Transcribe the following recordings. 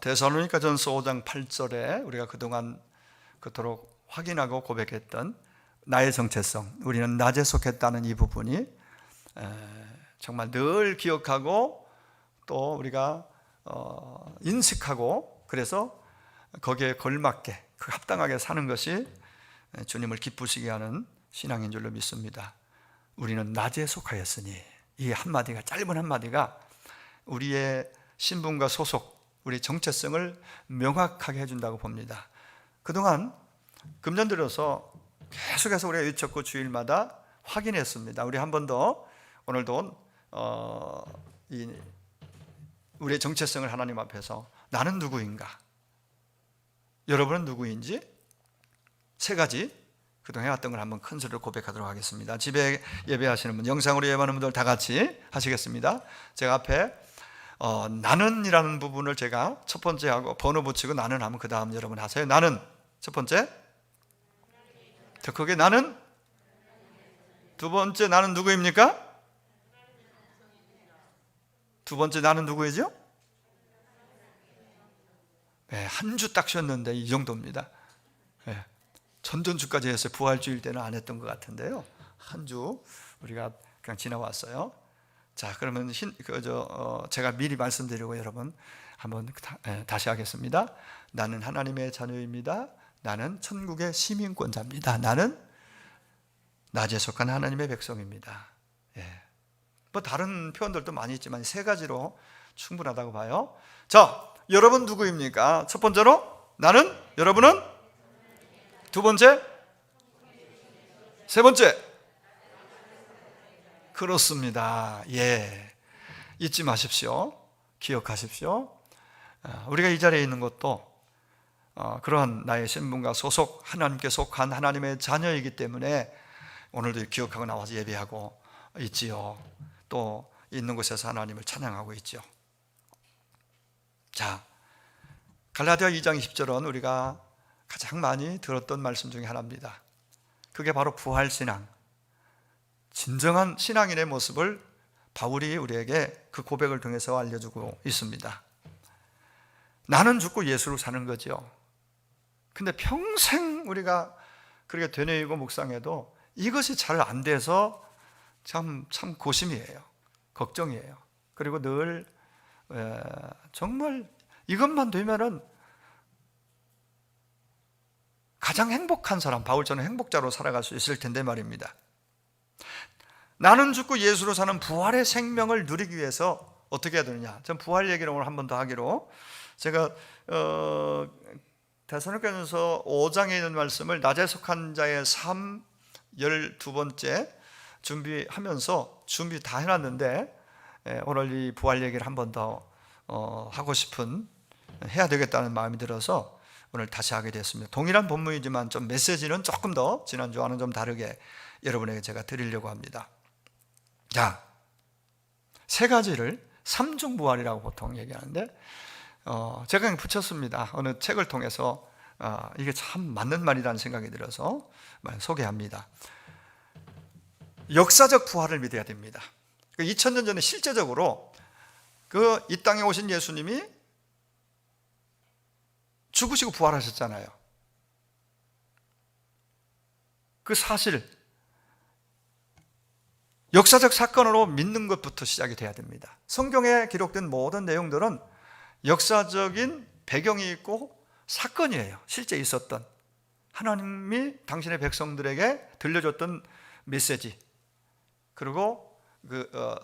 데살로니가전서 5장 8절에 우리가 그동안 그토록 확인하고 고백했던 나의 정체성, 우리는 낮에 속했다는 이 부분이 정말 늘 기억하고 또 우리가 인식하고, 그래서 거기에 걸맞게 합당하게 사는 것이 주님을 기쁘시게 하는 신앙인 줄로 믿습니다. 우리는 낮에 속하였으니, 이 한마디가, 짧은 한마디가 우리의 신분과 소속, 우리 정체성을 명확하게 해준다고 봅니다. 그동안 금년 들어서 계속해서 우리가 외쳤고 주일마다 확인했습니다. 우리 한 번 더 오늘도 우리의 정체성을 하나님 앞에서, 나는 누구인가, 여러분은 누구인지 세 가지 그동안 해왔던 걸 한번 큰 소리로 고백하도록 하겠습니다. 집에 예배하시는 분, 영상으로 예배하는 분들 다 같이 하시겠습니다. 제가 앞에 나는이라는 부분을 제가 첫 번째 하고 번호 붙이고 나는 하면 그 다음 여러분 하세요. 나는 첫 번째, 더 크게 나는. 두 번째, 나는 누구입니까? 두 번째, 나는 누구이죠? 네, 한 주 딱 쉬었는데 이 정도입니다. 네, 전전주까지 했어요. 부활주일 때는 안 했던 것 같은데요, 한 주 우리가 그냥 지나왔어요. 자, 그러면 제가 미리 말씀드리고 여러분 한번 다시 하겠습니다. 나는 하나님의 자녀입니다. 나는 천국의 시민권자입니다. 나는 낮에 속한 하나님의 백성입니다. 예. 뭐 다른 표현들도 많이 있지만 세 가지로 충분하다고 봐요. 자, 여러분 누구입니까? 첫 번째로 나는, 여러분은, 두 번째, 세 번째. 그렇습니다. 예, 잊지 마십시오. 기억하십시오. 우리가 이 자리에 있는 것도 그러한 나의 신분과 소속, 하나님께 속한 하나님의 자녀이기 때문에 오늘도 기억하고 나와서 예배하고 있지요. 또 있는 곳에서 하나님을 찬양하고 있죠. 자, 갈라디아 2장 10절은 우리가 가장 많이 들었던 말씀 중에 하나입니다. 그게 바로 부활신앙, 진정한 신앙인의 모습을 바울이 우리에게 그 고백을 통해서 알려주고 있습니다. 나는 죽고 예수로 사는 거죠. 근데 평생 우리가 그렇게 되뇌이고 묵상해도 이것이 잘 안 돼서 참 고심이에요. 걱정이에요. 그리고 늘 정말 이것만 되면은 가장 행복한 사람, 바울처럼 행복자로 살아갈 수 있을 텐데 말입니다. 나는 죽고 예수로 사는 부활의 생명을 누리기 위해서 어떻게 해야 되느냐, 전 부활 얘기를 오늘 한 번 더 하기로, 제가 데살로니가전서 5장에 있는 말씀을 낮에 속한 자의 삶 12번째 준비하면서 준비 다 해놨는데 오늘 이 부활 얘기를 한 번 더 하고 싶은, 해야 되겠다는 마음이 들어서 오늘 다시 하게 됐습니다. 동일한 본문이지만 좀 메시지는 조금 더 지난주와는 좀 다르게 여러분에게 제가 드리려고 합니다. 자, 세 가지를 삼중부활이라고 보통 얘기하는데 제가 그냥 붙였습니다. 어느 책을 통해서 이게 참 맞는 말이라는 생각이 들어서 소개합니다. 역사적 부활을 믿어야 됩니다. 2000년 전에 실제적으로 이 땅에 오신 예수님이 죽으시고 부활하셨잖아요. 그 사실, 역사적 사건으로 믿는 것부터 시작이 돼야 됩니다. 성경에 기록된 모든 내용들은 역사적인 배경이 있고 사건이에요. 실제 있었던, 하나님이 당신의 백성들에게 들려줬던 메시지, 그리고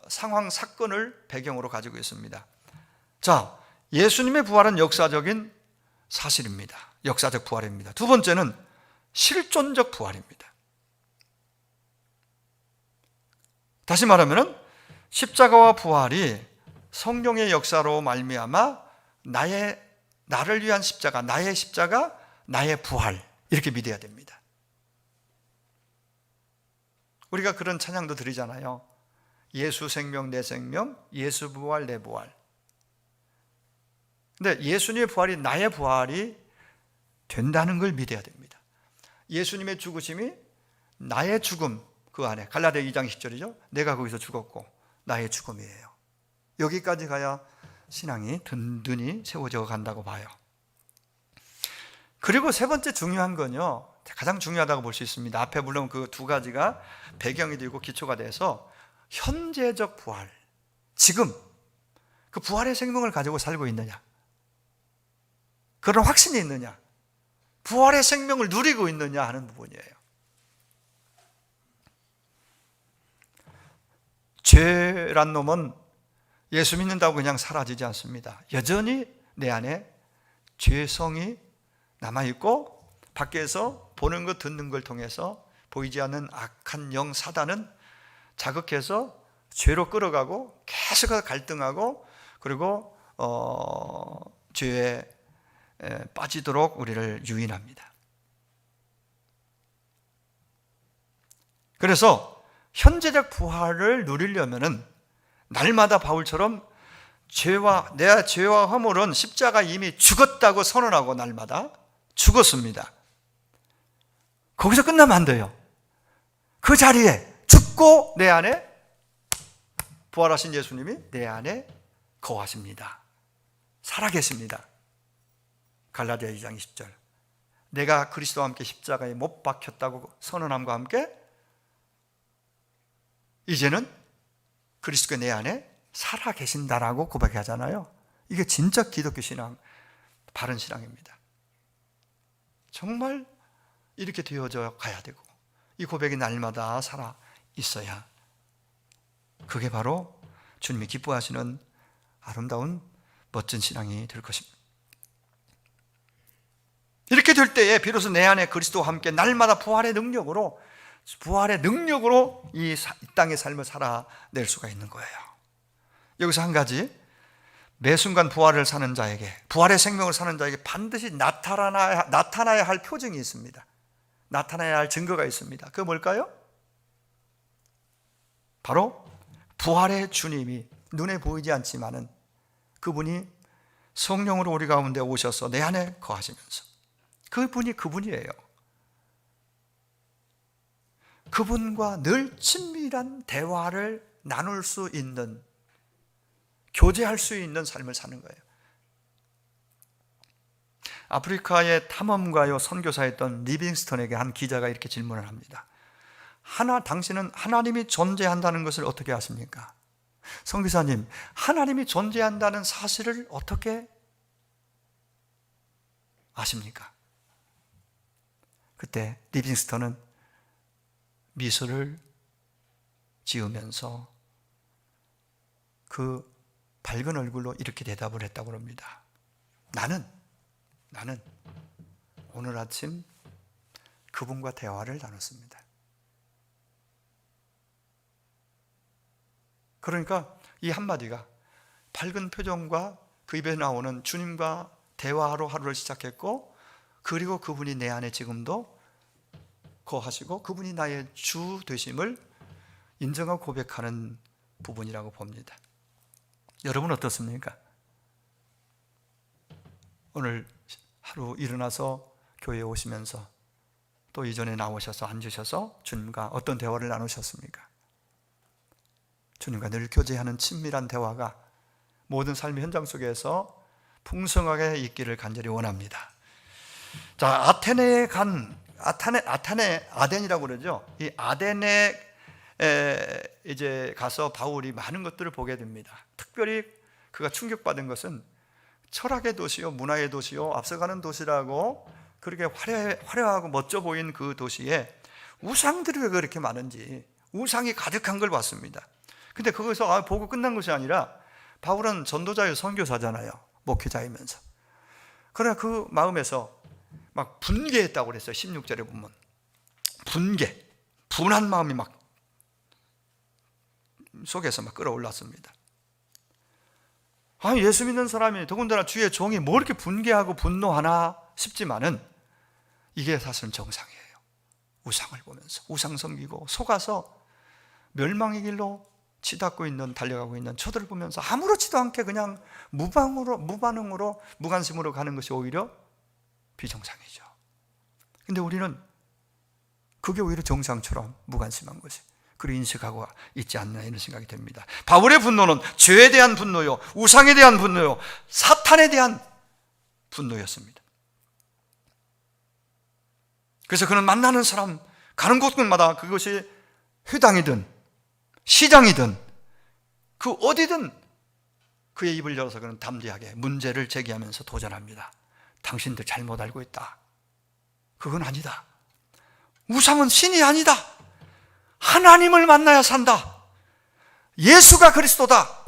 상황, 사건을 배경으로 가지고 있습니다. 자, 예수님의 부활은 역사적인 사실입니다. 역사적 부활입니다. 두 번째는 실존적 부활입니다. 다시 말하면 십자가와 부활이 성령의 역사로 말미암아 나를 위한 십자가, 나의 십자가, 나의 부활, 이렇게 믿어야 됩니다. 우리가 그런 찬양도 드리잖아요. 예수 생명 내 생명, 예수 부활 내 부활. 근데 예수님의 부활이 나의 부활이 된다는 걸 믿어야 됩니다. 예수님의 죽으심이 나의 죽음, 그 안에 갈라디아 2장 10절이죠. 내가 거기서 죽었고 나의 죽음이에요. 여기까지 가야 신앙이 든든히 세워져 간다고 봐요. 그리고 세 번째 중요한 건요, 가장 중요하다고 볼 수 있습니다. 앞에 물론 그 두 가지가 배경이 되고 기초가 돼서 현재적 부활, 지금 그 부활의 생명을 가지고 살고 있느냐, 그런 확신이 있느냐, 부활의 생명을 누리고 있느냐 하는 부분이에요. 죄란 놈은 예수 믿는다고 그냥 사라지지 않습니다. 여전히 내 안에 죄성이 남아있고, 밖에서 보는 것 듣는 걸 통해서 보이지 않는 악한 영 사단은 자극해서 죄로 끌어가고 계속 갈등하고, 그리고 죄에 빠지도록 우리를 유인합니다. 그래서 현재적 부활을 누리려면은 날마다 바울처럼 내 죄와 허물은 십자가 이미 죽었다고 선언하고 날마다 죽었습니다. 거기서 끝나면 안 돼요. 그 자리에 죽고 내 안에 부활하신 예수님이 내 안에 거하십니다. 살아계십니다. 갈라디아 2장 20절. 내가 그리스도와 함께 십자가에 못 박혔다고 선언함과 함께 이제는 그리스도가 내 안에 살아계신다라고 고백하잖아요. 이게 진짜 기독교 신앙, 바른 신앙입니다. 정말 이렇게 되어져 가야 되고, 이 고백이 날마다 살아 있어야, 그게 바로 주님이 기뻐하시는 아름다운 멋진 신앙이 될 것입니다. 이렇게 될 때에 비로소 내 안에 그리스도와 함께 날마다 부활의 능력으로 이 땅의 삶을 살아낼 수가 있는 거예요. 여기서 한 가지, 매 순간 부활을 사는 자에게, 부활의 생명을 사는 자에게 반드시 나타나야 할 표징이 있습니다. 나타나야 할 증거가 있습니다. 그게 뭘까요? 바로 부활의 주님이 눈에 보이지 않지만은 그분이 성령으로 우리 가운데 오셔서 내 안에 거하시면서, 그분이에요. 그분과 늘 친밀한 대화를 나눌 수 있는, 교제할 수 있는 삶을 사는 거예요. 아프리카의 탐험가요 선교사였던 리빙스턴에게 한 기자가 이렇게 질문을 합니다. 당신은 하나님이 존재한다는 것을 어떻게 아십니까? 선교사님, 하나님이 존재한다는 사실을 어떻게 아십니까? 그때 리빙스턴은 미소를 지으면서 그 밝은 얼굴로 이렇게 대답을 했다고 합니다. 나는 오늘 아침 그분과 대화를 나눴습니다. 그러니까 이 한마디가 밝은 표정과 그 입에 나오는 주님과 대화로 하루를 시작했고, 그리고 그분이 내 안에 지금도 거하시고 그분이 나의 주 되심을 인정하고 고백하는 부분이라고 봅니다. 여러분 어떻습니까? 오늘 하루 일어나서 교회에 오시면서 또 이전에 나오셔서 앉으셔서 주님과 어떤 대화를 나누셨습니까? 주님과 늘 교제하는 친밀한 대화가 모든 삶의 현장 속에서 풍성하게 있기를 간절히 원합니다. 자, 아덴이라고 그러죠. 이 아덴에 이제 가서 바울이 많은 것들을 보게 됩니다. 특별히 그가 충격받은 것은 철학의 도시요, 문화의 도시요, 앞서가는 도시라고 그렇게 화려하고 멋져 보인 그 도시에 우상들이 왜 그렇게 많은지, 우상이 가득한 걸 봤습니다. 근데 거기서 보고 끝난 것이 아니라, 바울은 전도자요 선교사잖아요, 목회자이면서. 그러나 그 마음에서 막 분개했다고 그랬어요. 16절에 보면 분한 마음이 막 속에서 막 끌어올랐습니다. 예수 믿는 사람이, 더군다나 주의 종이 뭐 이렇게 분개하고 분노하나 싶지만은 이게 사실은 정상이에요. 우상을 보면서 우상 섬기고 속아서 멸망의 길로 달려가고 있는 저들을 보면서 아무렇지도 않게 그냥 무반응으로 무관심으로 가는 것이 오히려 비정상이죠. 근데 우리는 그게 오히려 정상처럼 무관심한 것이, 그리고 인식하고 있지 않나 이런 생각이 듭니다. 바울의 분노는 죄에 대한 분노요, 우상에 대한 분노요, 사탄에 대한 분노였습니다. 그래서 그는 만나는 사람, 가는 곳마다 그것이 회당이든 시장이든 그 어디든 그의 입을 열어서 그는 담대하게 문제를 제기하면서 도전합니다. 당신들 잘못 알고 있다. 그건 아니다. 우상은 신이 아니다. 하나님을 만나야 산다. 예수가 그리스도다.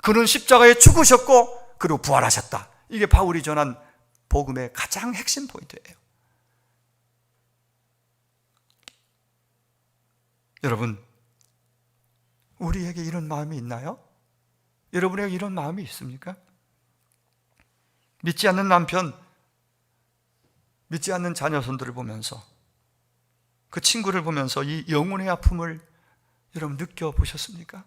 그는 십자가에 죽으셨고 그리고 부활하셨다. 이게 바울이 전한 복음의 가장 핵심 포인트예요. 여러분, 우리에게 이런 마음이 있나요? 여러분에게 이런 마음이 있습니까? 믿지 않는 남편, 믿지 않는 자녀손들을 보면서, 그 친구를 보면서 이 영혼의 아픔을 여러분 느껴보셨습니까?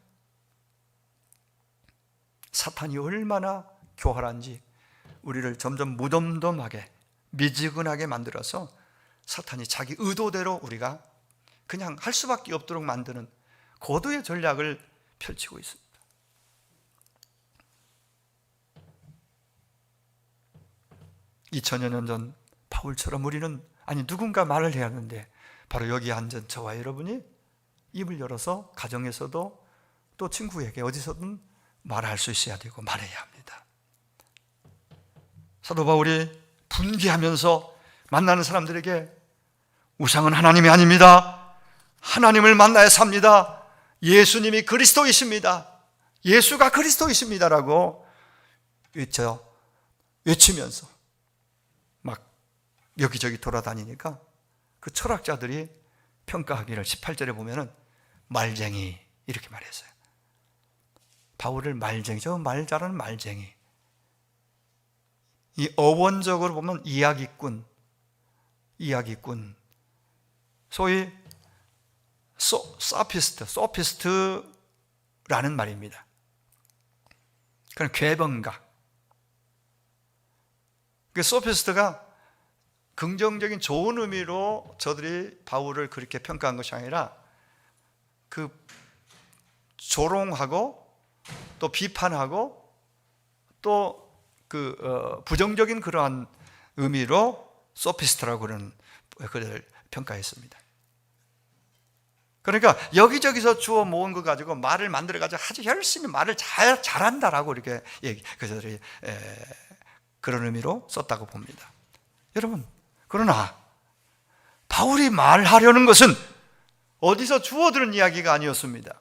사탄이 얼마나 교활한지 우리를 점점 무덤덤하게, 미지근하게 만들어서 사탄이 자기 의도대로 우리가 그냥 할 수밖에 없도록 만드는 고도의 전략을 펼치고 있습니다. (2000여 년) 전 바울처럼 우리는 누군가 말을 해야 하는데 바로 여기 앉은 저와 여러분이 입을 열어서 가정에서도 또 친구에게 어디서든 말할 수 있어야 되고 말해야 합니다. 사도 바울이 분개하면서 만나는 사람들에게 우상은 하나님이 아닙니다. 하나님을 만나야 삽니다. 예수님이 그리스도이십니다. 예수가 그리스도이십니다라고 외치면서 막 여기저기 돌아다니니까 그 철학자들이 평가하기를 18절에 보면은 말쟁이 이렇게 말했어요. 바울을 말쟁이, 저 말 잘하는 말쟁이. 이 어원적으로 보면 이야기꾼, 소위 소피스트라는 말입니다. 그런 궤변가. 그 소피스트가 긍정적인 좋은 의미로 저들이 바울을 그렇게 평가한 것이 아니라 그 조롱하고 또 비판하고 또 그 부정적인 그러한 의미로 소피스트라고 그런 그들을 평가했습니다. 그러니까 여기저기서 주워 모은 거 가지고 말을 만들어가지고 아주 열심히 말을 잘한다라고 이렇게 그들이 그런 의미로 썼다고 봅니다. 여러분, 그러나 바울이 말하려는 것은 어디서 주워들은 이야기가 아니었습니다.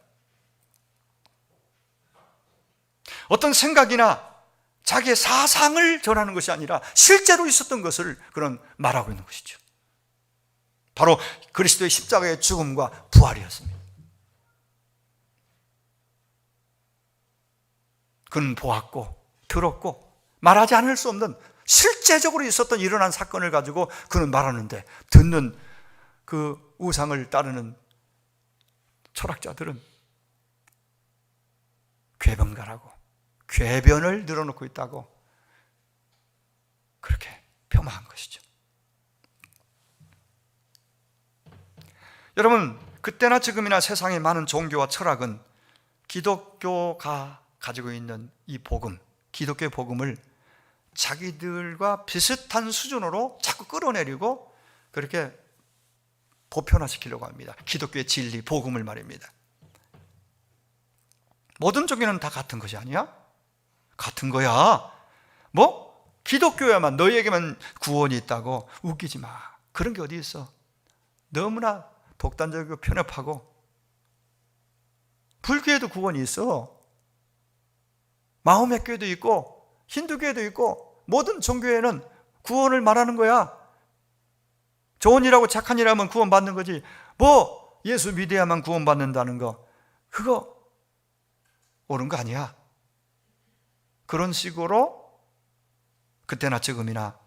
어떤 생각이나 자기의 사상을 전하는 것이 아니라 실제로 있었던 것을 그런 말하고 있는 것이죠. 바로 그리스도의 십자가의 죽음과 부활이었습니다. 그는 보았고 들었고 말하지 않을 수 없는 실제적으로 있었던 일어난 사건을 가지고 그는 말하는데, 듣는 그 우상을 따르는 철학자들은 궤변가라고, 궤변을 늘어놓고 있다고 그렇게 폄하한 것이죠. 여러분, 그때나 지금이나 세상의 많은 종교와 철학은 기독교가 가지고 있는 이 복음, 기독교의 복음을 자기들과 비슷한 수준으로 자꾸 끌어내리고 그렇게 보편화시키려고 합니다. 기독교의 진리, 복음을 말입니다. 모든 종교는 다 같은 것이 아니야? 같은 거야. 뭐? 기독교야만, 너희에게만 구원이 있다고. 웃기지 마. 그런 게 어디 있어? 너무나 독단적이고 편협하고. 불교에도 구원이 있어. 마호메 교회도 있고 힌두교회도 있고 모든 종교에는 구원을 말하는 거야. 좋은 일하고 착한 일하면 구원받는 거지. 뭐 예수 믿어야만 구원받는다는 거, 그거 옳은 거 아니야. 그런 식으로 그때나 지금이나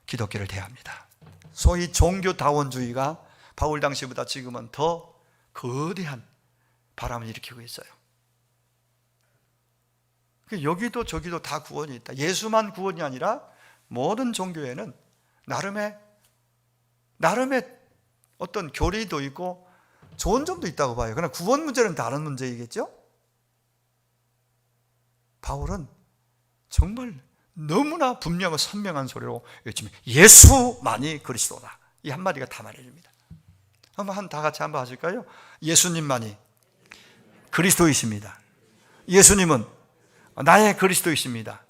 기독교를 대합니다. 소위 종교다원주의가 바울 당시보다 지금은 더 거대한 바람을 일으키고 있어요. 여기도 저기도 다 구원이 있다. 예수만 구원이 아니라 모든 종교에는 나름의 어떤 교리도 있고 좋은 점도 있다고 봐요. 그러나 구원 문제는 다른 문제이겠죠? 바울은 정말 너무나 분명하고 선명한 소리로 외치면 예수만이 그리스도다. 이 한마디가 다 말해줍니다. 다 같이 한번 하실까요? 예수님만이 그리스도이십니다. 예수님은 나의 그리스도이십니다.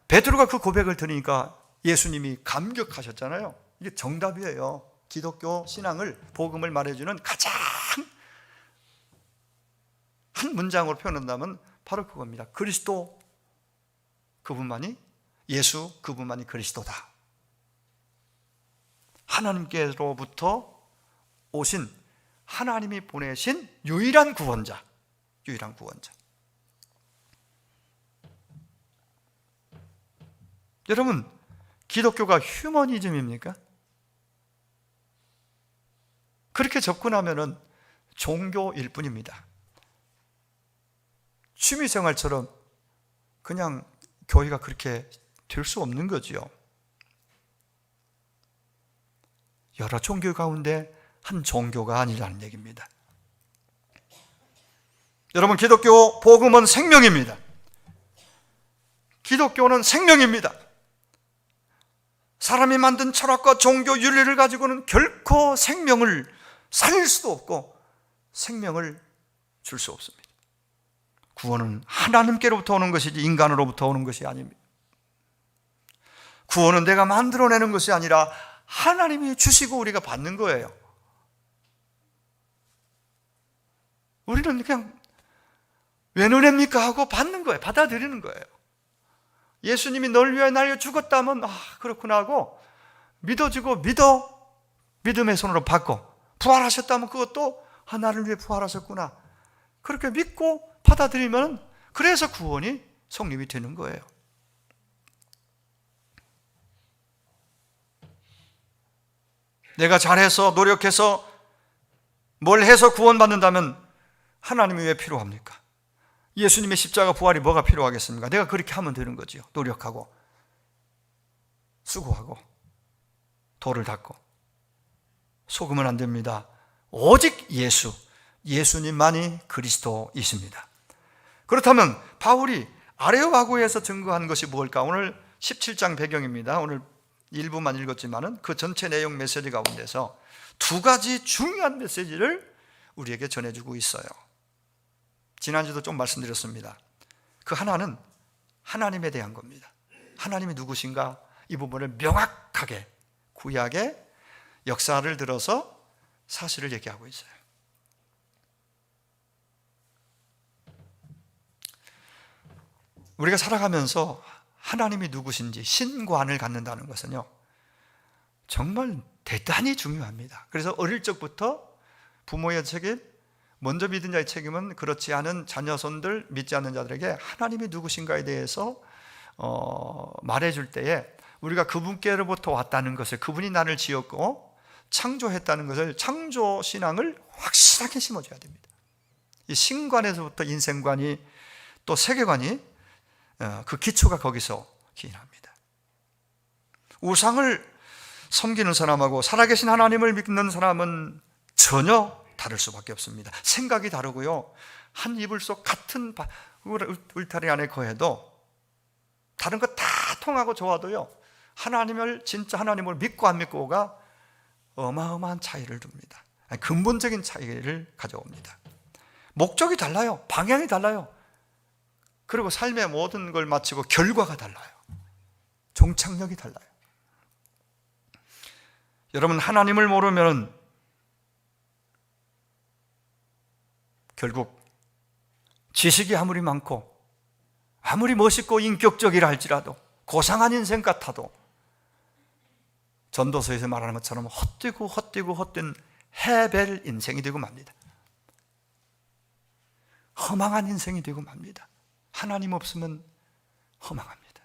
베드로가 그 고백을 들으니까 예수님이 감격하셨잖아요. 이게 정답이에요. 기독교 신앙을, 복음을 말해주는 가장 한 문장으로 표현한다면 바로 그겁니다. 그리스도 그분만이, 예수 그분만이 그리스도다. 하나님께로부터 오신, 하나님이 보내신 유일한 구원자, 유일한 구원자. 여러분, 기독교가 휴머니즘입니까? 그렇게 접근하면은 종교일 뿐입니다. 취미생활처럼 그냥 교회가 그렇게 될 수 없는 거지요. 여러 종교 가운데 한 종교가 아니라는 얘기입니다. 여러분, 기독교 복음은 생명입니다. 기독교는 생명입니다. 사람이 만든 철학과 종교 윤리를 가지고는 결코 생명을 살릴 수도 없고 생명을 줄 수 없습니다. 구원은 하나님께로부터 오는 것이지 인간으로부터 오는 것이 아닙니다. 구원은 내가 만들어내는 것이 아니라 하나님이 주시고 우리가 받는 거예요. 우리는 그냥 웬 은혜입니까 하고 받는 거예요. 받아들이는 거예요. 예수님이 널 위하여 날려 죽었다면 그렇구나 하고 믿어지고 믿음의 손으로 받고, 부활하셨다면 그것도 나를 위해 부활하셨구나 그렇게 믿고 받아들이면 그래서 구원이 성립이 되는 거예요. 내가 잘해서 노력해서 뭘 해서 구원받는다면 하나님이 왜 필요합니까? 예수님의 십자가 부활이 뭐가 필요하겠습니까? 내가 그렇게 하면 되는 거죠. 노력하고 수고하고 돌을 닦고. 속으면 안 됩니다. 오직 예수님만이 그리스도이십니다. 그렇다면 바울이 아레오아고에서 증거한 것이 뭘까? 오늘 17장 배경입니다. 오늘 일부만 읽었지만은 그 전체 내용 메시지 가운데서 두 가지 중요한 메시지를 우리에게 전해주고 있어요. 지난주도 좀 말씀드렸습니다. 그 하나는 하나님에 대한 겁니다. 하나님이 누구신가? 이 부분을 명확하게 구약의 역사를 들어서 사실을 얘기하고 있어요. 우리가 살아가면서 하나님이 누구신지 신관을 갖는다는 것은요, 정말 대단히 중요합니다. 그래서 어릴 적부터 부모의 책임, 먼저 믿은 자의 책임은 그렇지 않은 자녀손들, 믿지 않는 자들에게 하나님이 누구신가에 대해서 말해줄 때에 우리가 그분께로부터 왔다는 것을, 그분이 나를 지었고 창조했다는 것을, 창조신앙을 확실하게 심어줘야 됩니다. 이 신관에서부터 인생관이, 또 세계관이, 그 기초가 거기서 기인합니다. 우상을 섬기는 사람하고 살아계신 하나님을 믿는 사람은 전혀 다를 수밖에 없습니다. 생각이 다르고요, 한 이불 속 같은 울타리 안에 거해도 다른 거 다 통하고 좋아도요, 진짜 하나님을 믿고 안 믿고가 어마어마한 차이를 둡니다. 근본적인 차이를 가져옵니다. 목적이 달라요. 방향이 달라요. 그리고 삶의 모든 걸 마치고 결과가 달라요. 종착역이 달라요. 여러분, 하나님을 모르면 결국 지식이 아무리 많고 아무리 멋있고 인격적이라 할지라도, 고상한 인생 같아도 전도서에서 말하는 것처럼 헛된 해벨 인생이 되고 맙니다. 허망한 인생이 되고 맙니다. 하나님 없으면 허망합니다.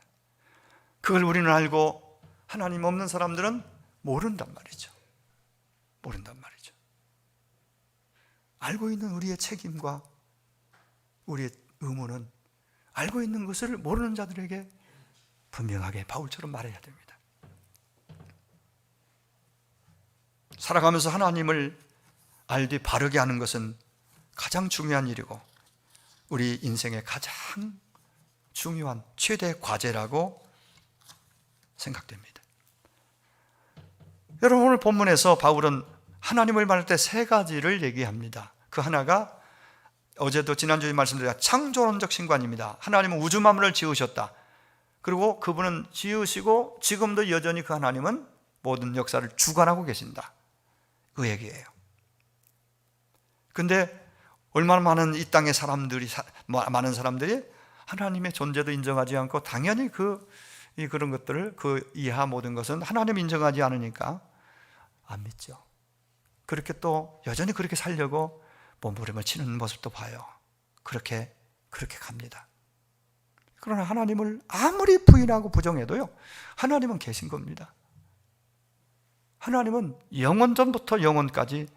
그걸 우리는 알고 하나님 없는 사람들은 모른단 말이죠. 알고 있는 우리의 책임과 우리의 의무는 알고 있는 것을 모르는 자들에게 분명하게 바울처럼 말해야 됩니다. 살아가면서 하나님을 알되 바르게 하는 것은 가장 중요한 일이고 우리 인생의 가장 중요한 최대 과제라고 생각됩니다. 여러분, 오늘 본문에서 바울은 하나님을 말할 때 세 가지를 얘기합니다. 그 하나가 어제도 지난주에 말씀드린 창조론적 신관입니다. 하나님은 우주 만물을 지으셨다. 그리고 그분은 지으시고 지금도 여전히 그 하나님은 모든 역사를 주관하고 계신다. 그 얘기예요. 근데 얼마나 많은 이 땅의 사람들이, 많은 사람들이 하나님의 존재도 인정하지 않고 당연히 그런 것들을, 그 이하 모든 것은 하나님 인정하지 않으니까 안 믿죠. 그렇게 또 여전히 그렇게 살려고 몸부림을 치는 모습도 봐요. 그렇게 갑니다. 그러나 하나님을 아무리 부인하고 부정해도요, 하나님은 계신 겁니다. 하나님은 영원 전부터 영원까지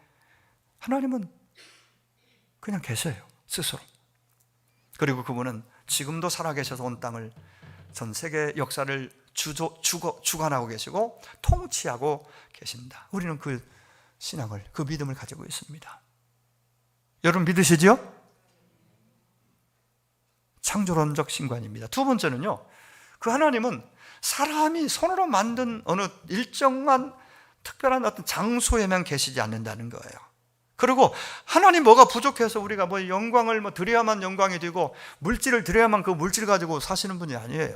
하나님은 그냥 계세요, 스스로. 그리고 그분은 지금도 살아계셔서 온 땅을, 전 세계 역사를 주관하고 계시고 통치하고 계신다. 우리는 그 신앙을, 그 믿음을 가지고 있습니다. 여러분 믿으시죠? 창조론적 신관입니다. 두 번째는요, 그 하나님은 사람이 손으로 만든 어느 일정한 특별한 어떤 장소에만 계시지 않는다는 거예요. 그리고 하나님 뭐가 부족해서 우리가 영광을 드려야만 영광이 되고 물질을 드려야만 그 물질 가지고 사시는 분이 아니에요.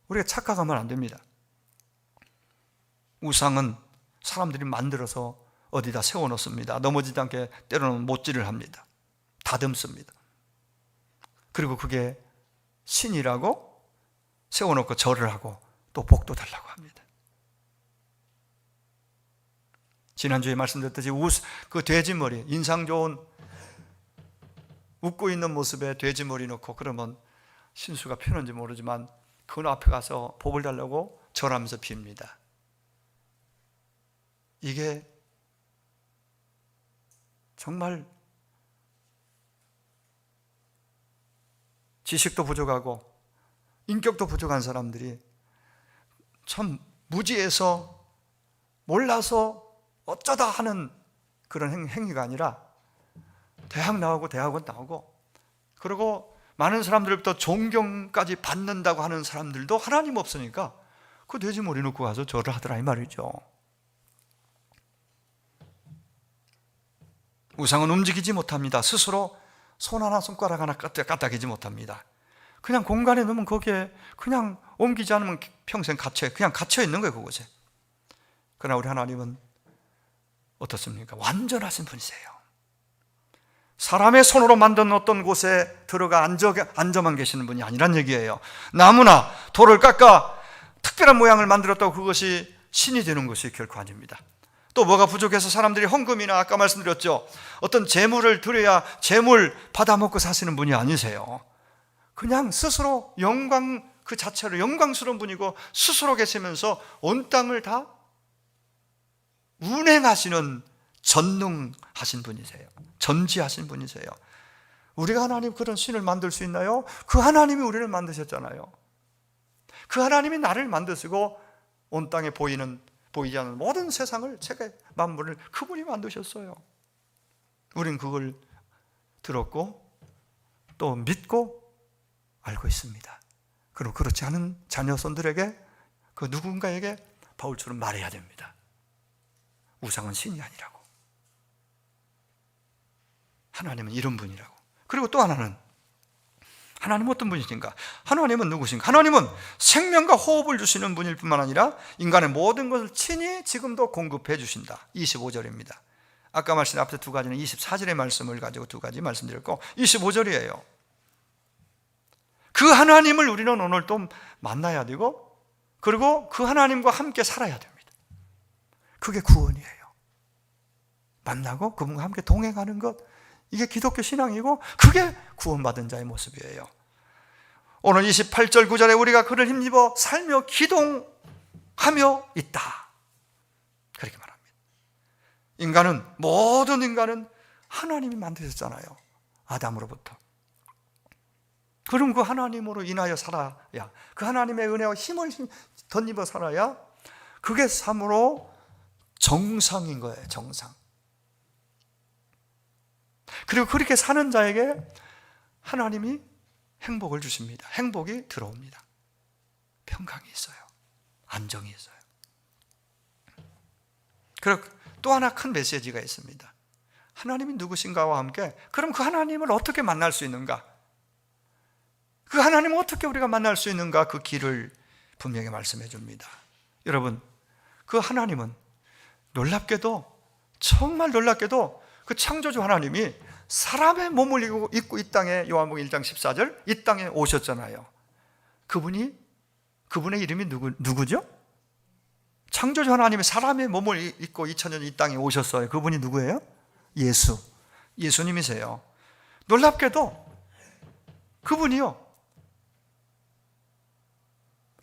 우리가 착각하면 안 됩니다. 우상은 사람들이 만들어서 어디다 세워놓습니다. 넘어지지 않게 때로는 못질을 합니다. 다듬습니다. 그리고 그게 신이라고 세워놓고 절을 하고 또 복도 달라고 합니다. 지난주에 말씀드렸듯이 그 돼지머리, 인상 좋은 웃고 있는 모습에 돼지머리 놓고 그러면 신수가 피는지 모르지만 그 앞에 가서 복을 달라고 절하면서 빕니다. 이게 정말 지식도 부족하고 인격도 부족한 사람들이 참 무지해서 몰라서 어쩌다 하는 그런 행위가 아니라 대학 나오고 대학원 나오고 그리고 많은 사람들부터 존경까지 받는다고 하는 사람들도 하나님 없으니까 그 돼지머리 놓고 가서 절을 하더라 이 말이죠. 우상은 움직이지 못합니다. 스스로 손 하나 손가락 하나 까딱이지 못합니다. 그냥 공간에 넣으면 거기에 그냥 옮기지 않으면 평생 그냥 갇혀 있는 거예요, 그곳에. 그러나 우리 하나님은 어떻습니까? 완전하신 분이세요. 사람의 손으로 만든 어떤 곳에 들어가 앉아만 계시는 분이 아니란 얘기예요. 나무나 돌을 깎아 특별한 모양을 만들었다고 그것이 신이 되는 것이 결코 아닙니다. 또 뭐가 부족해서 사람들이 헌금이나 아까 말씀드렸죠, 어떤 재물을 드려야 재물 받아먹고 사시는 분이 아니세요. 그냥 스스로 영광 그 자체로 영광스러운 분이고 스스로 계시면서 온 땅을 다 운행하시는 전능하신 분이세요. 전지하신 분이세요. 우리가 하나님 그런 신을 만들 수 있나요? 그 하나님이 우리를 만드셨잖아요. 그 하나님이 나를 만드시고 온 땅에 보이지 않는 모든 세상을, 세계 만물을 그분이 만드셨어요. 우린 그걸 들었고 또 믿고 알고 있습니다. 그리고 그렇지 않은 자녀손들에게, 그 누군가에게 바울처럼 말해야 됩니다. 우상은 신이 아니라고. 하나님은 이런 분이라고. 그리고 또 하나는, 하나님은 어떤 분이신가? 하나님은 누구신가? 하나님은 생명과 호흡을 주시는 분일 뿐만 아니라 인간의 모든 것을 친히 지금도 공급해 주신다. 25절입니다. 아까 말씀 앞에 두 가지는 24절의 말씀을 가지고 두 가지 말씀드렸고 25절이에요. 그 하나님을 우리는 오늘 또 만나야 되고 그리고 그 하나님과 함께 살아야 됩니다. 그게 구원이에요. 만나고 그분과 함께 동행하는 것, 이게 기독교 신앙이고 그게 구원받은 자의 모습이에요. 오늘 28절 9절에 우리가 그를 힘입어 살며 기동하며 있다, 그렇게 말합니다. 모든 인간은 하나님이 만드셨잖아요. 아담으로부터. 그럼 그 하나님으로 인하여 살아야, 그 하나님의 은혜와 힘을 덧입어 살아야 그게 참으로 정상인 거예요. 정상. 그리고 그렇게 사는 자에게 하나님이 행복을 주십니다. 행복이 들어옵니다. 평강이 있어요. 안정이 있어요. 그리고 또 하나 큰 메시지가 있습니다. 하나님이 누구신가와 함께, 그럼 그 하나님을 어떻게 만날 수 있는가? 그 하나님을 어떻게 우리가 만날 수 있는가? 그 길을 분명히 말씀해 줍니다. 여러분, 그 하나님은 놀랍게도, 정말 놀랍게도 그 창조주 하나님이 사람의 몸을 입고 이 땅에, 요한복음 1장 14절 이 땅에 오셨잖아요. 그분의 이름이 누구죠? 창조주 하나님이 사람의 몸을 입고 2000년 이 땅에 오셨어요. 그분이 누구예요? 예수님이세요. 놀랍게도 그분이요,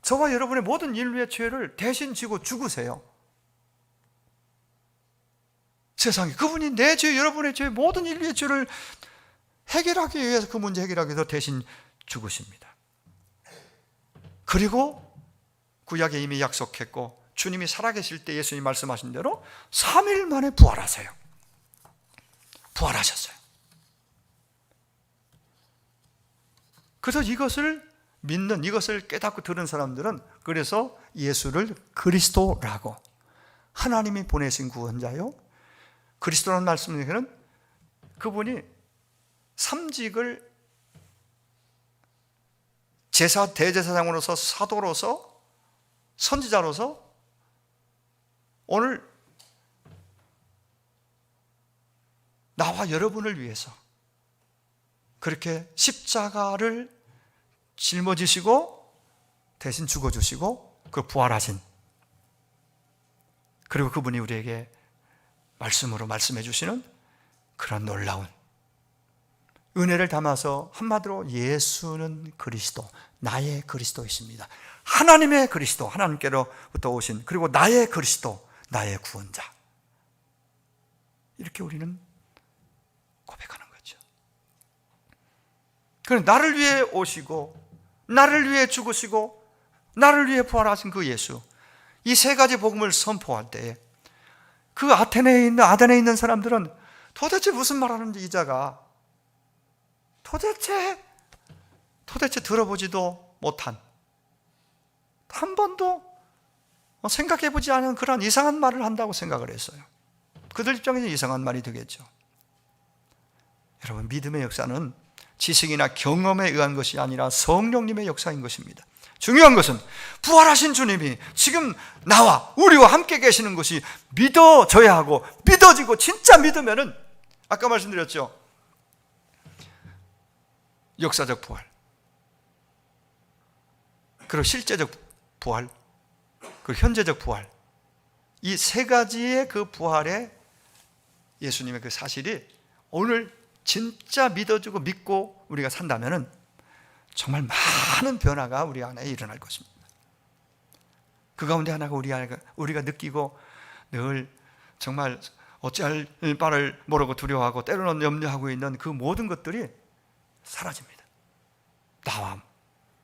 저와 여러분의 모든 인류의 죄를 대신 지고 죽으세요. 세상에 그분이 내 죄, 여러분의 죄, 모든 인류의 죄를 해결하기 위해서, 그 문제 해결하기 위해서 대신 죽으십니다. 그리고 구약에 이미 약속했고 주님이 살아계실 때 예수님 말씀하신 대로 3일 만에 부활하세요. 부활하셨어요. 그래서 이것을 믿는, 이것을 깨닫고 들은 사람들은 그래서 예수를 그리스도라고, 하나님이 보내신 구원자요, 그리스도라는 말씀에는 그분이 삼직을 대제사장으로서, 사도로서, 선지자로서 오늘 나와 여러분을 위해서 그렇게 십자가를 짊어지시고 대신 죽어주시고 그 부활하신, 그리고 그분이 우리에게 말씀으로 말씀해 주시는 그런 놀라운 은혜를 담아서 한마디로 예수는 그리스도, 나의 그리스도이십니다. 하나님의 그리스도, 하나님께로부터 오신, 그리고 나의 그리스도, 나의 구원자. 이렇게 우리는 고백하는 거죠. 그럼 나를 위해 오시고, 나를 위해 죽으시고, 나를 위해 부활하신 그 예수, 이 세 가지 복음을 선포할 때에 그 아덴에 있는 사람들은 도대체 무슨 말하는지, 이 자가 도대체 들어보지도 못한, 한 번도 생각해보지 않은 그런 이상한 말을 한다고 생각을 했어요. 그들 입장에서 이상한 말이 되겠죠. 여러분, 믿음의 역사는 지식이나 경험에 의한 것이 아니라 성령님의 역사인 것입니다. 중요한 것은 부활하신 주님이 지금 나와 우리와 함께 계시는 것이 믿어져야 하고, 믿어지고 진짜 믿으면은 아까 말씀드렸죠, 역사적 부활, 그리고 실제적 부활, 그리고 현재적 부활, 이 세 가지의 그 부활의 예수님의 그 사실이 오늘 진짜 믿어지고 믿고 우리가 산다면은 정말 많은 변화가 우리 안에 일어날 것입니다. 그 가운데 하나가 우리가 느끼고 늘 정말 어찌할 바를 모르고 두려워하고 때로는 염려하고 있는 그 모든 것들이 사라집니다. 나와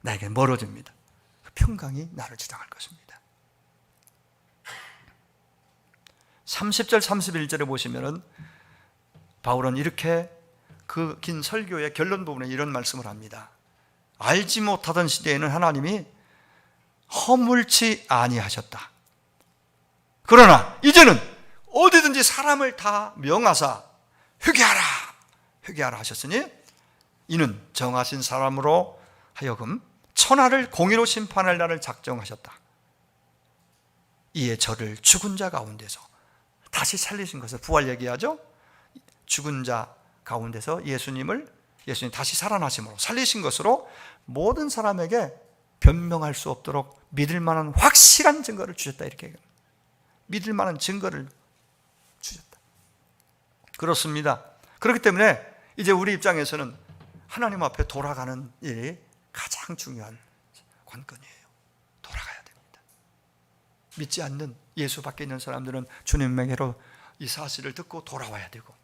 나에게 멀어집니다. 그 평강이 나를 주장할 것입니다. 30절 31절에 보시면은 바울은 이렇게 그 긴 설교의 결론 부분에 이런 말씀을 합니다. 알지 못하던 시대에는 하나님이 허물치 아니하셨다. 그러나 이제는 어디든지 사람을 다 명하사 회개하라 하셨으니 이는 정하신 사람으로 하여금 천하를 공의로 심판할 날을 작정하셨다. 이에 저를 죽은 자 가운데서 다시 살리신 것을, 부활 얘기하죠. 죽은 자 가운데서 예수님 다시 살아나심으로 살리신 것으로 모든 사람에게 변명할 수 없도록 믿을 만한 확실한 증거를 주셨다. 이렇게 믿을 만한 증거를 주셨다. 그렇습니다. 그렇기 때문에 이제 우리 입장에서는 하나님 앞에 돌아가는 일이 가장 중요한 관건이에요. 돌아가야 됩니다. 믿지 않는 예수 밖에 있는 사람들은 주님에게로 이 사실을 듣고 돌아와야 되고,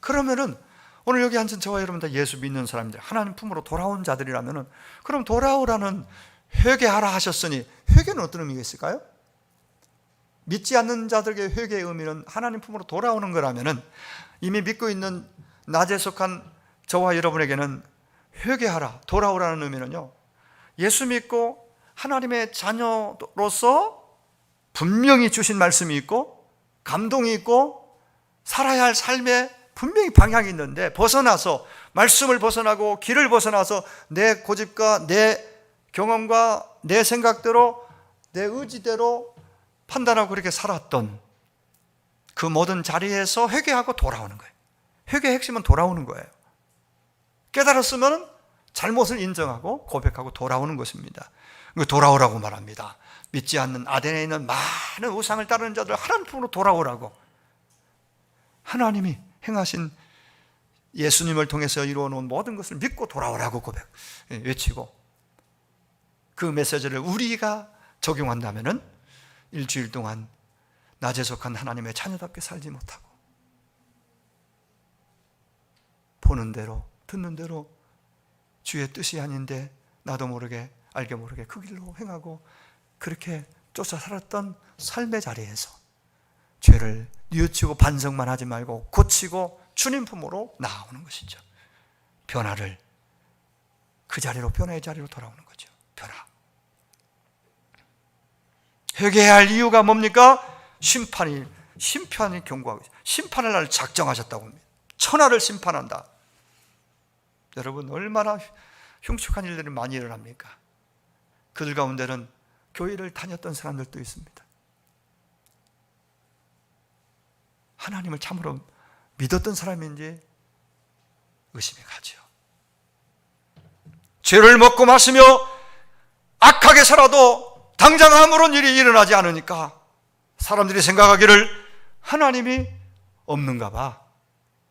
그러면은 오늘 여기 앉은 저와 여러분 다 예수 믿는 사람들, 하나님 품으로 돌아온 자들이라면은, 그럼 돌아오라는, 회개하라 하셨으니, 회개는 어떤 의미가 있을까요? 믿지 않는 자들에게 회개의 의미는 하나님 품으로 돌아오는 거라면은, 이미 믿고 있는 낮에 속한 저와 여러분에게는 회개하라, 돌아오라는 의미는요, 예수 믿고 하나님의 자녀로서 분명히 주신 말씀이 있고 감동이 있고 살아야 할 삶에 분명히 방향이 있는데, 벗어나서, 말씀을 벗어나고 길을 벗어나서 내 고집과 내 경험과 내 생각대로, 내 의지대로 판단하고 그렇게 살았던 그 모든 자리에서 회개하고 돌아오는 거예요. 회개의 핵심은 돌아오는 거예요. 깨달았으면 잘못을 인정하고 고백하고 돌아오는 것입니다. 돌아오라고 말합니다. 믿지 않는 아덴에 있는 많은 우상을 따르는 자들 하나님 품으로 돌아오라고. 하나님이 행하신 예수님을 통해서 이루어 놓은 모든 것을 믿고 돌아오라고 외치고, 그 메시지를 우리가 적용한다면 일주일 동안 낮에 속한 하나님의 자녀답게 살지 못하고 보는 대로 듣는 대로 주의 뜻이 아닌데 나도 모르게 알게 모르게 그 길로 행하고 그렇게 쫓아 살았던 삶의 자리에서 죄를 뉘우치고 반성만 하지 말고 고치고 주님 품으로 나아오는 것이죠. 변화를, 그 자리로, 변화의 자리로 돌아오는 거죠. 변화. 회개해야 할 이유가 뭡니까? 심판이 경고하고 있어요. 심판할 날 작정하셨다고 합니다. 천하를 심판한다. 여러분, 얼마나 흉측한 일들이 많이 일어납니까? 그들 가운데는 교회를 다녔던 사람들도 있습니다. 하나님을 참으로 믿었던 사람인지 의심이 가죠. 죄를 먹고 마시며 악하게 살아도 당장 아무런 일이 일어나지 않으니까 사람들이 생각하기를 하나님이 없는가 봐,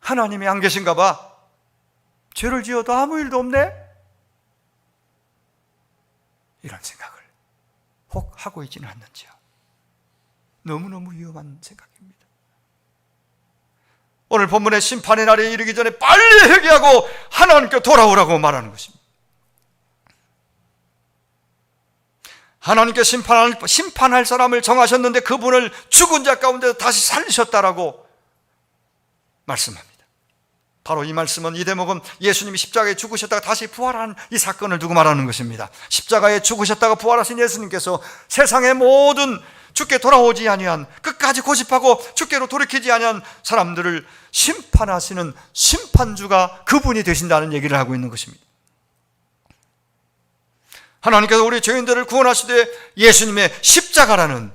하나님이 안 계신가 봐, 죄를 지어도 아무 일도 없네, 이런 생각을 혹 하고 있지는 않는지요. 너무너무 위험한 생각입니다. 오늘 본문의 심판의 날에 이르기 전에 빨리 회개하고 하나님께 돌아오라고 말하는 것입니다. 하나님께 심판할 사람을 정하셨는데 그분을 죽은 자 가운데 다시 살리셨다라고 말씀합니다. 바로 이 말씀은, 이 대목은 예수님이 십자가에 죽으셨다가 다시 부활한 이 사건을 두고 말하는 것입니다. 십자가에 죽으셨다가 부활하신 예수님께서 세상의 모든 주께 돌아오지 아니한, 끝까지 고집하고 주께로 돌이키지 아니한 사람들을 심판하시는 심판주가 그분이 되신다는 얘기를 하고 있는 것입니다. 하나님께서 우리 죄인들을 구원하시되 예수님의 십자가라는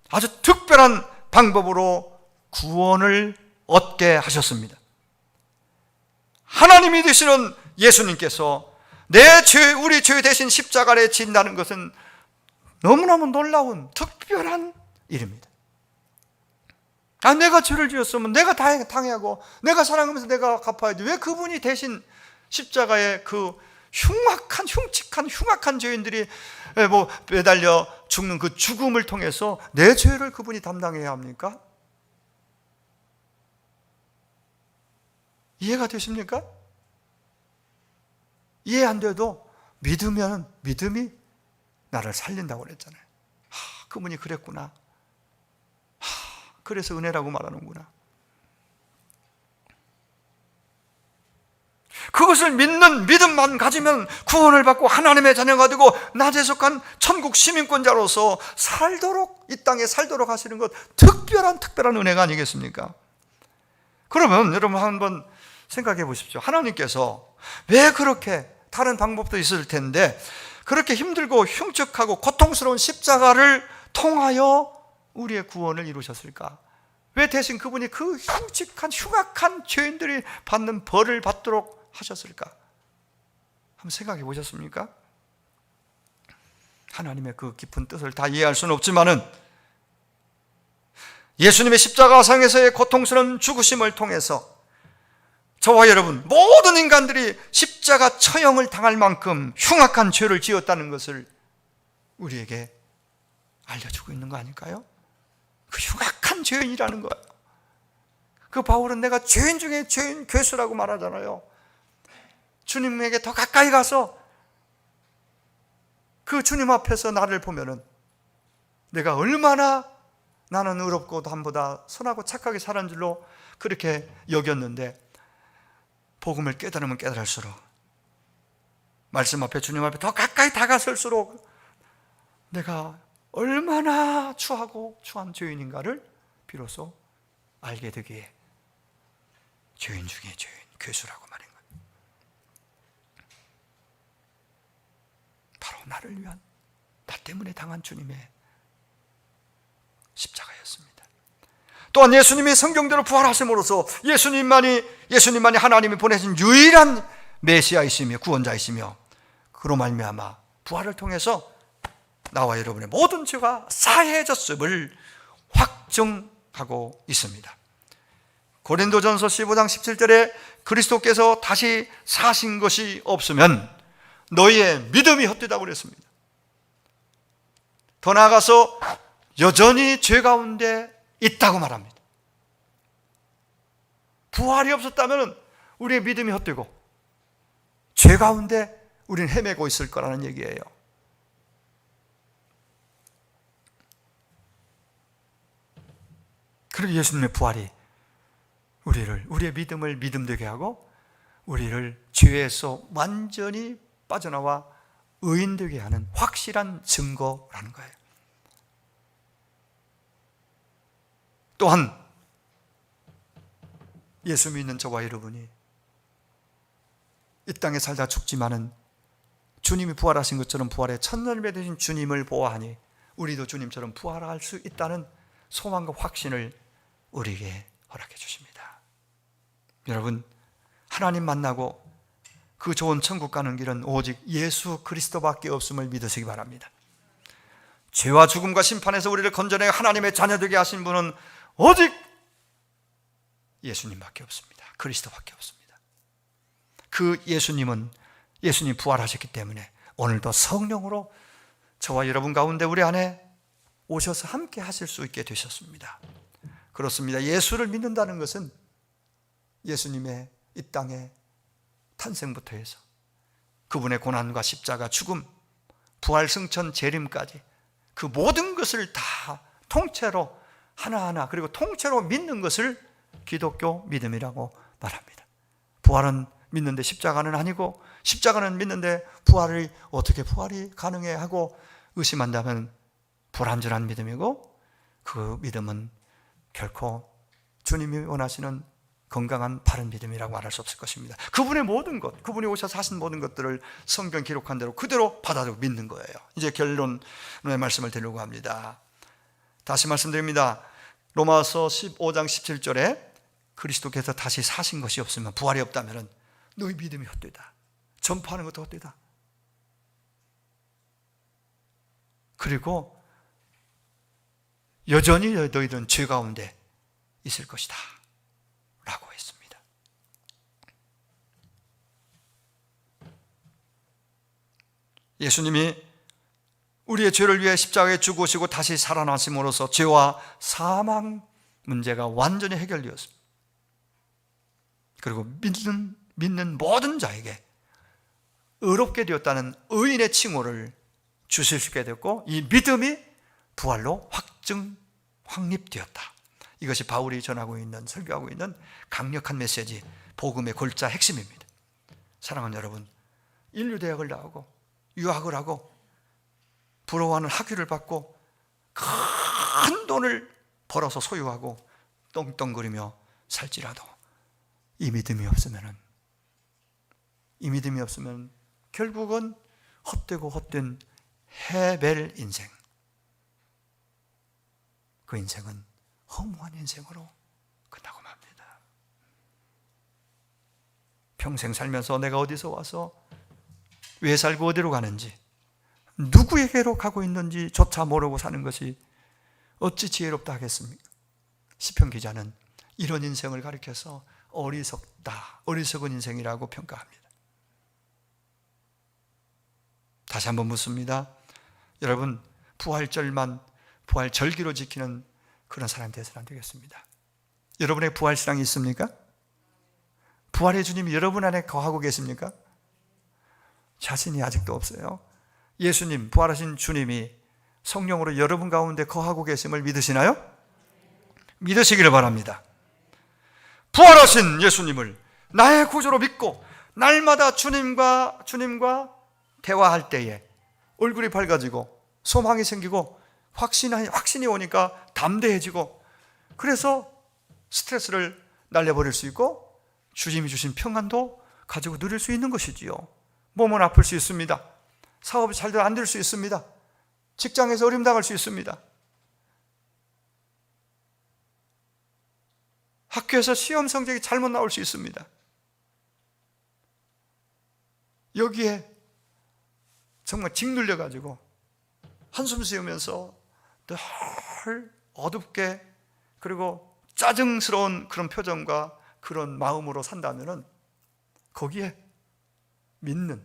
아주 특별한 방법으로 구원을 얻게 하셨습니다. 하나님이 되시는 예수님께서 우리 죄 대신 십자가에 진다는 것은 너무너무 놀라운 특별한 일입니다. 내가 죄를 지었으면 내가 당해하고 내가 사랑하면서 내가 갚아야지, 왜 그분이 대신 십자가에 그 흉악한 죄인들이 매달려 죽는 그 죽음을 통해서 내 죄를 그분이 담당해야 합니까? 이해가 되십니까? 이해 안 돼도 믿음이 나를 살린다고 그랬잖아요. 그분이 그랬구나. 그래서 은혜라고 말하는구나. 그것을 믿는 믿음만 가지면 구원을 받고 하나님의 자녀가 되고 낮에 속한 천국 시민권자로서 살도록, 이 땅에 살도록 하시는 것, 특별한 은혜가 아니겠습니까? 그러면 여러분 한번 생각해 보십시오. 하나님께서 왜 그렇게, 다른 방법도 있을 텐데 그렇게 힘들고 흉측하고 고통스러운 십자가를 통하여 우리의 구원을 이루셨을까? 왜 대신 그분이 그 흉악한 죄인들이 받는 벌을 받도록 하셨을까? 한번 생각해 보셨습니까? 하나님의 그 깊은 뜻을 다 이해할 수는 없지만은 예수님의 십자가상에서의 고통스러운 죽으심을 통해서 저와 여러분, 모든 인간들이 십자가 처형을 당할 만큼 흉악한 죄를 지었다는 것을 우리에게 알려주고 있는 거 아닐까요? 그 흉악한 죄인이라는 거예요. 그 바울은 내가 죄인 중에 죄인, 괴수라고 말하잖아요. 주님에게 더 가까이 가서 그 주님 앞에서 나를 보면은 내가 얼마나 나는 의롭고 남보다 선하고 착하게 살은 줄로 그렇게 여겼는데, 복음을 깨달으면 깨달을수록, 말씀 앞에, 주님 앞에 더 가까이 다가설수록 내가 얼마나 추하고 추한 죄인인가를 비로소 알게 되기에 죄인 중에 죄인, 괴수라고 말인 거예요. 바로 나를 위한, 나 때문에 당한 주님의 십자가였습니다. 또한 예수님이 성경대로 부활하심으로써 예수님만이 하나님이 보내신 유일한 메시아이시며 구원자이시며, 그로 말미암아 부활을 통해서 나와 여러분의 모든 죄가 사해졌음을 확증하고 있습니다. 고린도전서 15장 17절에 그리스도께서 다시 사신 것이 없으면 너희의 믿음이 헛되다고 그랬습니다. 더 나아가서 여전히 죄 가운데 있다고 말합니다. 부활이 없었다면 우리의 믿음이 헛되고 죄 가운데 우리는 헤매고 있을 거라는 얘기예요. 그리고 예수님의 부활이 우리의 믿음을 믿음되게 하고 우리를 죄에서 완전히 빠져나와 의인되게 하는 확실한 증거라는 거예요. 또한 예수 믿는 저와 여러분이 이 땅에 살다 죽지만은 주님이 부활하신 것처럼 부활의 첫날에 되신 주님을 보아하니 우리도 주님처럼 부활할 수 있다는 소망과 확신을 우리에게 허락해 주십니다. 여러분, 하나님 만나고 그 좋은 천국 가는 길은 오직 예수 그리스도밖에 없음을 믿으시기 바랍니다. 죄와 죽음과 심판에서 우리를 건져내 하나님의 자녀 되게 하신 분은 오직 예수님밖에 없습니다. 그리스도밖에 없습니다. 그 예수님 부활하셨기 때문에 오늘도 성령으로 저와 여러분 가운데 우리 안에 오셔서 함께 하실 수 있게 되셨습니다. 그렇습니다. 예수를 믿는다는 것은 예수님의 이 땅의 탄생부터 해서 그분의 고난과 십자가, 죽음, 부활, 승천, 재림까지 그 모든 것을 다 통째로 하나하나, 그리고 통째로 믿는 것을 기독교 믿음이라고 말합니다. 부활은 믿는데 십자가는 아니고, 십자가는 믿는데 어떻게 부활이 가능해 하고 의심한다면 불완전한 믿음이고, 그 믿음은 결코 주님이 원하시는 건강한 바른 믿음이라고 말할 수 없을 것입니다. 그분의 모든 것, 그분이 오셔서 하신 모든 것들을 성경 기록한 대로 그대로 받아들고 믿는 거예요. 이제 결론의 말씀을 드리려고 합니다. 다시 말씀드립니다. 로마서 15장 17절에 그리스도께서 다시 사신 것이 없으면, 부활이 없다면 너희 믿음이 헛되다. 전파하는 것도 헛되다. 그리고 여전히 너희들은 죄 가운데 있을 것이다 라고 했습니다. 예수님이 우리의 죄를 위해 십자가에 죽으시고 다시 살아나심으로써 죄와 사망 문제가 완전히 해결되었습니다. 그리고 믿는 모든 자에게 의롭게 되었다는 의인의 칭호를 주실 수 있게 됐고, 이 믿음이 부활로 확립되었다. 이것이 바울이 전하고 있는, 설교하고 있는 강력한 메시지, 복음의 골자 핵심입니다. 사랑하는 여러분, 인류대학을 나오고 유학을 하고 부러워하는 학위를 받고 큰 돈을 벌어서 소유하고 떵떵거리며 살지라도 이 믿음이 없으면 결국은 헛되고 헛된 해벨 인생, 그 인생은 허무한 인생으로 끝나고 맙니다. 평생 살면서 내가 어디서 와서 왜 살고 어디로 가는지, 누구에게로 가고 있는지 조차 모르고 사는 것이 어찌 지혜롭다 하겠습니까? 시편 기자는 이런 인생을 가리켜서 어리석은 인생이라고 평가합니다. 다시 한번 묻습니다. 여러분, 부활절기로 지키는 그런 사람이 되어서는 안 되겠습니다. 여러분의 부활신앙이 있습니까? 부활의 주님이 여러분 안에 거하고 계십니까? 자신이 아직도 없어요. 예수님, 부활하신 주님이 성령으로 여러분 가운데 거하고 계심을 믿으시나요? 믿으시기를 바랍니다. 부활하신 예수님을 나의 구주로 믿고 날마다 주님과 대화할 때에 얼굴이 밝아지고 소망이 생기고 확신이 오니까 담대해지고, 그래서 스트레스를 날려버릴 수 있고 주님이 주신 평안도 가지고 누릴 수 있는 것이지요. 몸은 아플 수 있습니다. 사업이 잘 안 될 수 있습니다. 직장에서 어려움 당할 수 있습니다. 학교에서 시험 성적이 잘못 나올 수 있습니다. 여기에 정말 짓눌려가지고 한숨 쉬우면서 늘 어둡게 그리고 짜증스러운 그런 표정과 그런 마음으로 산다면은 거기에 믿는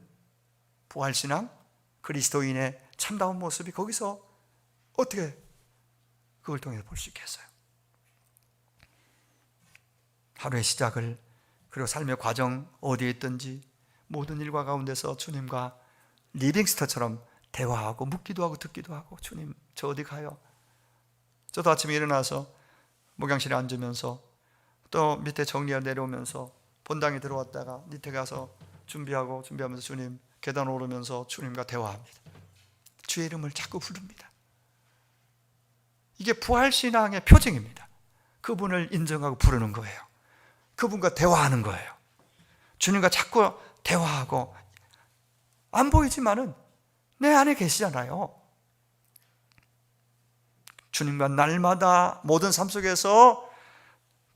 부활신앙, 그리스도인의 참다운 모습이 거기서 어떻게 그걸 통해 볼 수 있겠어요? 하루의 시작을, 그리고 삶의 과정 어디에 있든지 모든 일과 가운데서 주님과 리빙스터처럼 대화하고 묻기도 하고 듣기도 하고, 주님 저 어디 가요? 저도 아침에 일어나서 목양실에 앉으면서 또 밑에 정리하러 내려오면서 본당에 들어왔다가 밑에 가서 준비하면서 주님 계단 오르면서 주님과 대화합니다. 주의 이름을 자꾸 부릅니다. 이게 부활신앙의 표징입니다. 그분을 인정하고 부르는 거예요. 그분과 대화하는 거예요. 주님과 자꾸 대화하고, 안 보이지만은 내 안에 계시잖아요. 주님과 날마다 모든 삶 속에서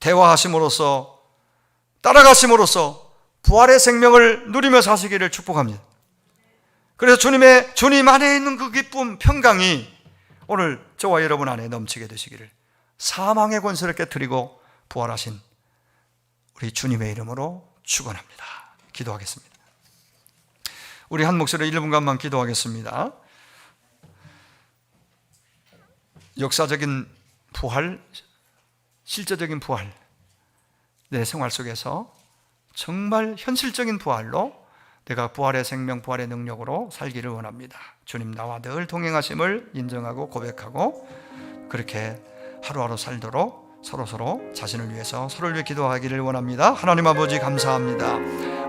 대화하심으로써, 따라가심으로써 부활의 생명을 누리며 사시기를 축복합니다. 그래서 주님 안에 있는 그 기쁨, 평강이 오늘 저와 여러분 안에 넘치게 되시기를 사망의 권세를 깨뜨리고 부활하신 우리 주님의 이름으로 축원합니다. 기도하겠습니다. 우리 한 목소리로 1분간만 기도하겠습니다. 역사적인 부활, 실제적인 부활, 내 생활 속에서 정말 현실적인 부활로 내가 부활의 생명, 부활의 능력으로 살기를 원합니다. 주님 나와 늘 동행하심을 인정하고 고백하고 그렇게 하루하루 살도록 서로 자신을 위해서 서로를 위해 기도하기를 원합니다. 하나님 아버지 감사합니다.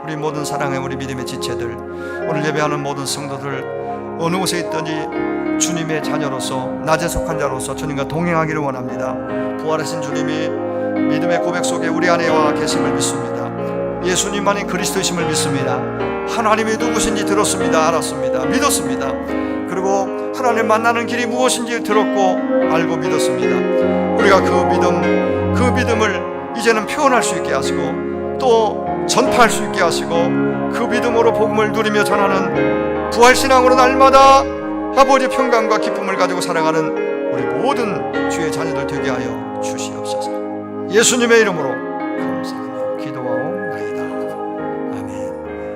우리 모든 사랑의 우리 믿음의 지체들, 오늘 예배하는 모든 성도들 어느 곳에 있든지 주님의 자녀로서, 낮에 속한 자로서 주님과 동행하기를 원합니다. 부활하신 주님이 믿음의 고백 속에 우리 안에 와 계심을 믿습니다. 예수님만이 그리스도이심을 믿습니다. 하나님이 누구신지 들었습니다. 알았습니다. 믿었습니다. 그리고 하나님 만나는 길이 무엇인지 들었고 알고 믿었습니다. 우리가 그 믿음을 이제는 표현할 수 있게 하시고 또 전파할 수 있게 하시고 그 믿음으로 복음을 누리며 전하는 부활신앙으로 날마다 아버지의 평강과 기쁨을 가지고 살아가는 우리 모든 주의 자녀들 되게 하여 주시옵소서. 예수님의 이름으로 감사하며 기도하옵나이다.